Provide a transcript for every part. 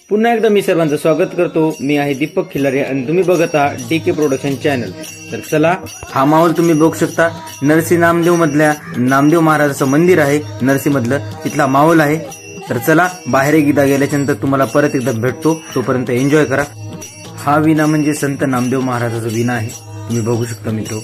पुन्हा एकदा मी सर्वांचं स्वागत करतो। मी आहे दीपक खिलारे आणि तुम्ही बघत आहात डीके प्रोडक्शन चॅनल। तर चला, हा माहोल तुम्ही बघू शकता। नरसी नामदेव मधल्या नामदेव महाराजाचं मंदिर आहे, नरसी मधलं तिथला माहोल आहे। तर चला, बाहेर एकदा गेल्याच्या नंतर तुम्हाला परत एकदा भेटतो, तोपर्यंत एन्जॉय करा। हा विना म्हणजे संत नामदेव महाराजाचा विना आहे, तुम्ही बघू शकता मित्र।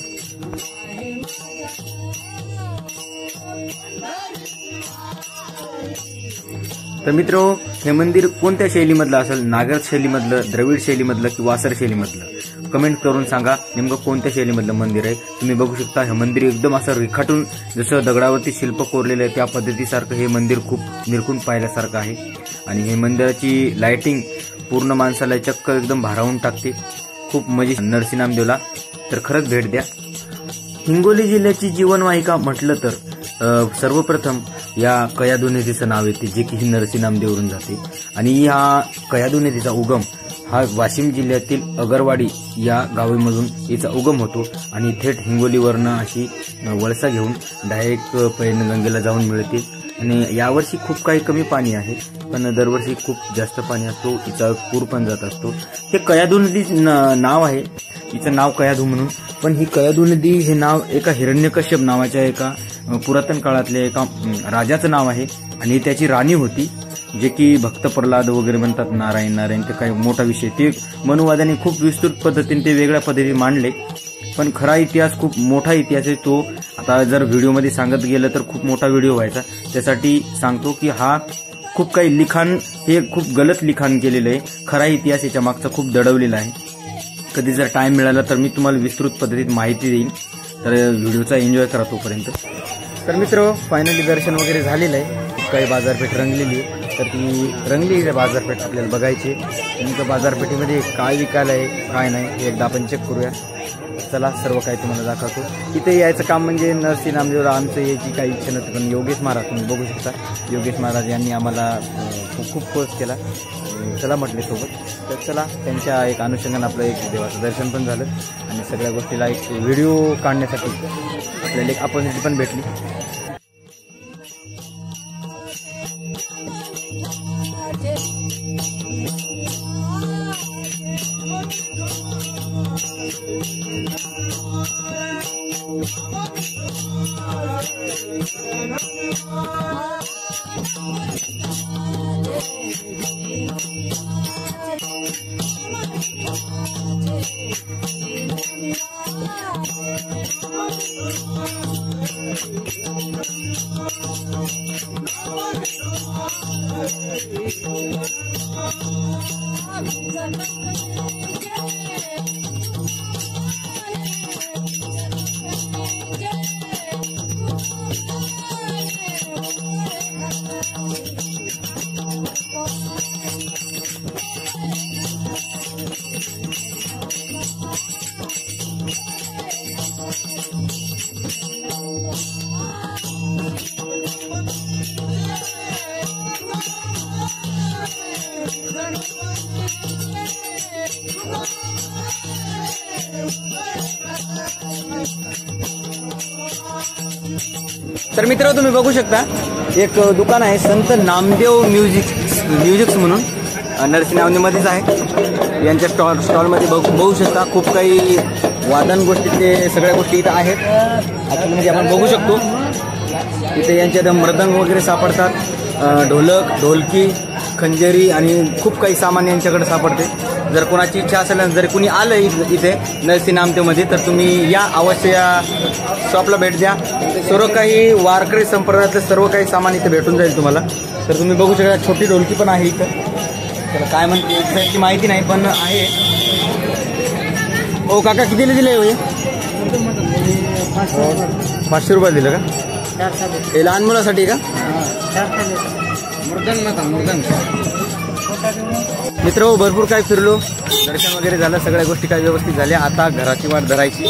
तर मित्रो, हे मंदिर कोणत्या शैलीमधलं असेल? नागर शैलीमधलं, द्रविड शैलीमधलं की वासर शैलीमधलं? कमेंट करून सांगा नेमकं कोणत्या शैलीमधलं मंदिर आहे। तुम्ही बघू शकता हे मंदिर एकदम असं रेखाटून, जसं दगडावरती शिल्प कोरलेलं आहे त्या पद्धतीसारखं हे मंदिर खूप निरखून पाहिल्यासारखं आहे। आणि हे मंदिराची लाइटिंग पूर्ण माणसाला चक्क एकदम भारावून टाकते, खूप मजेशीर नरसी नामदेवला। तर खरंच भेट द्या। हिंगोली जिल्ह्याची जीवनवाहिका म्हटलं तर सर्वप्रथम या कयाधू नदीचं नाव येते, जे की नरसी नामदेवरून जाते। आणि या कयाधू नदीचा उगम हा वाशिम जिल्ह्यातील अगरवाडी या गावामधून याचा उगम होतो आणि थेट हिंगोलीवरनं अशी वळसा घेऊन डायरेक्ट पैनगंगेला जाऊन मिळते। आणि यावर्षी खूप काही कमी पाणी आहे, पण दरवर्षी खूप जास्त पाणी असतो, तिचा पूर पण जात असतो। हे कयाधू नदी नाव आहे, हिचं नाव कयाधू म्हणून। पण ही कयाधू नदी हे नाव एका हिरण्यकश्यप नावाच्या एका पुरातन काळातल्या एका राजाचं नाव आहे आणि त्याची राणी होती, जे की भक्त प्रल्हाद वगैरे म्हणतात, नारायण नारायण, ते काही मोठा विषय। ते मनुवाद्यांनी खूप विस्तृत पद्धतीने ते वेगळ्या पद्धतीने मांडले, पण खरा इतिहास खूप मोठा इतिहास आहे तो। आता जर व्हिडिओमध्ये सांगत गेलं तर खूप मोठा व्हिडिओ व्हायचा, त्यासाठी सांगतो की हा खूप काही लिखाण, हे खूप गलत लिखाण केलेलं आहे। खरा इतिहास याच्या मागचा खूप दडवलेला आहे। कधी जर टाइम मिळाला तर मी तुम्हाला विस्तृत पद्धतीत माहिती देईन, तर व्हिडिओचा एन्जॉय करा तोपर्यंत। तर मित्र, फायनली दर्शन वगैरे झालेलं आहे, काही बाजारपेठ रंगलेली आहे, तर ती रंगलेली बाजारपेठ आपल्याला बघायची। नेमकं बाजारपेठेमध्ये काय विकायला आहे काय नाही एकदा आपण चेक करूया। चला, सर्व काही तुम्हाला दाखवतो। इथे यायचं काम म्हणजे नरसी नामदेवला आमचं यायची काही इच्छा नव्हती, पण योगेश महाराज तुम्ही बघू शकता, योगेश महाराज यांनी आम्हाला खूप फोर्स केला, चला म्हटले सोबत। तर चला, त्यांच्या एक अनुषंगाने आपलं एक देवाचं दर्शन पण झालं आणि सगळ्या गोष्टीला एक व्हिडिओ काढण्यासाठी आपल्याला एक अपॉर्च्युनिटी पण भेटली। तर मित्र, तुम्ही बघू शकता एक दुकान आहे संत नामदेव म्युझिक्स म्हणून, नरसी नामदेवमध्येच आहे। यांच्या स्टॉलमध्ये बघू शकता खूप काही वादन गोष्टी, ते सगळ्या गोष्टी इथं आहेत। म्हणजे आपण बघू शकतो इथे यांच्या मृदंग वगैरे सापडतात, ढोलक, ढोलकी, खंजेरी आणि खूप काही सामान यांच्याकडे सापडते। जर कोणाची इच्छा असेल, जर कोणी आलं इथे नरसी नामदेवमध्ये, तर तुम्ही या अवश्य या शॉपला भेट द्या। सर्व काही वारकरी संप्रदायातलं सर्व काही सामान इथे भेटून जाईल तुम्हाला। तर तुम्ही बघू शकता छोटी ढोलकी पण आहे इथं, तर काय म्हणते एक्झॅक्टली माहिती नाही, पण आहे। ओ काका, कितीला दिले हे? 500 रुपये दिलं का? हे लहान मुलासाठी का? मित्र, भरपूर काय फिरलो, दर्शन वगैरे झालं, सगळ्या गोष्टी काही व्यवस्थित झाल्या। आता घराची वाट धरायची,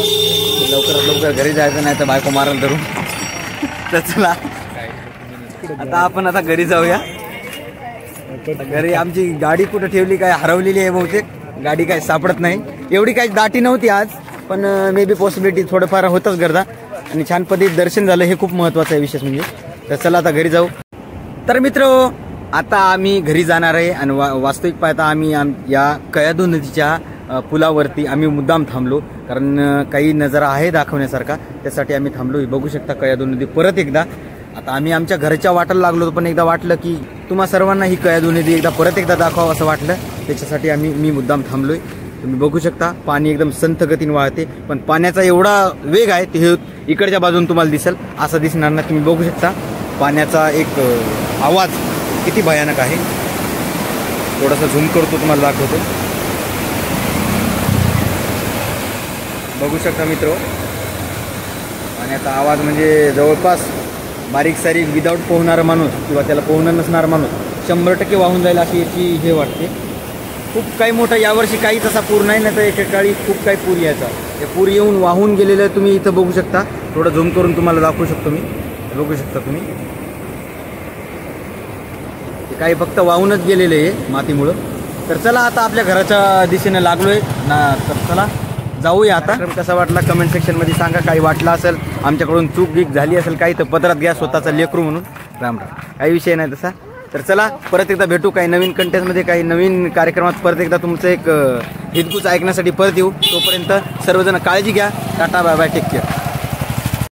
लवकरात लवकर घरी जायचं, नाही तर बायको मारायला धरून। तर चला, आता आपण घरी जाऊया। घरी आमची गाडी कुठं ठेवली, काय हरवलेली आहे बहुतेक, गाडी काय सापडत नाही। एवढी काही दाटी नव्हती आज, पण मे बी पॉसिबिलिटी थोडंफार होतच गर्दा। आणि छान पद्धतीत दर्शन झालं, हे खूप महत्त्वाचं आहे विशेष म्हणजे। तर चला आता घरी जाऊ। तर मित्र, आता आम्ही घरी जाणार आहे आणि वास्तविक पाहता आम्ही या कयाधू नदीच्या पुलावरती आम्ही मुद्दाम थांबलो, कारण काही नजारा आहे दाखवण्यासारखा, त्यासाठी आम्ही थांबलो. बघू शकता कयाधू नदी परत एकदा. आता आम्ही आमच्या घराच्या वाटेला लागलो होतो, पण एकदा वाटलं की तुम्हा सर्वांना ही कयाधू नदी एकदा परत एकदा दाखवावं असं वाटलं, त्याच्यासाठी मी मुद्दाम थांबलोय. तुम्ही बघू शकता पाणी एकदम संथ गतीने वाहते, पण पाण्याचा एवढा वेग आहे ते इकडच्या बाजून तुम्हाला दिसेल असं दिसणार नाही. तुम्ही बघू शकता पाण्याचा एक आवाज किती भयानक आहे. थोडासा झूम करतो तुम्हाला दाखवतो. बघू शकता मित्र, पाण्याचा आवाज म्हणजे जवळपास बारीक सारीक विदाऊट पोहणारा माणूस किंवा त्याला पोहणं नसणारा माणूस 100% वाहून जाईल अशी याची हे वाटते. खूप काही मोठा यावर्षी काही तसा पूर नाही, तर एकेकाळी खूप काही पूर यायचा. ते पूर येऊन वाहून गेलेलं तुम्ही इथं बघू शकता. थोडं झूम करून तुम्हाला दाखवू शकतो मी. बघू शकता तुम्ही, ते काही फक्त वाहूनच गेलेले आहे मातीमुळं. तर चला आता आपल्या घराच्या दिशेने लागलोय ना, तर चला जाऊया. आता कसा वाटला कमेंट सेक्शनमध्ये सांगा. काही वाटलं असेल आमच्याकडून चूक गीक झाली असेल काही, तर पदरात घ्या स्वतःचा लेकरू म्हणून. राम राम. काही विषय नाही तसा. तर चला परत एकदा भेटू काही नवीन कंटेंटमध्ये, काही नवीन कार्यक्रमात. परत एकदा तुमचं एक हितगुज ऐकण्यासाठी परत येऊ. तोपर्यंत सर्वजण काळजी घ्या. Tata bye bye, take care.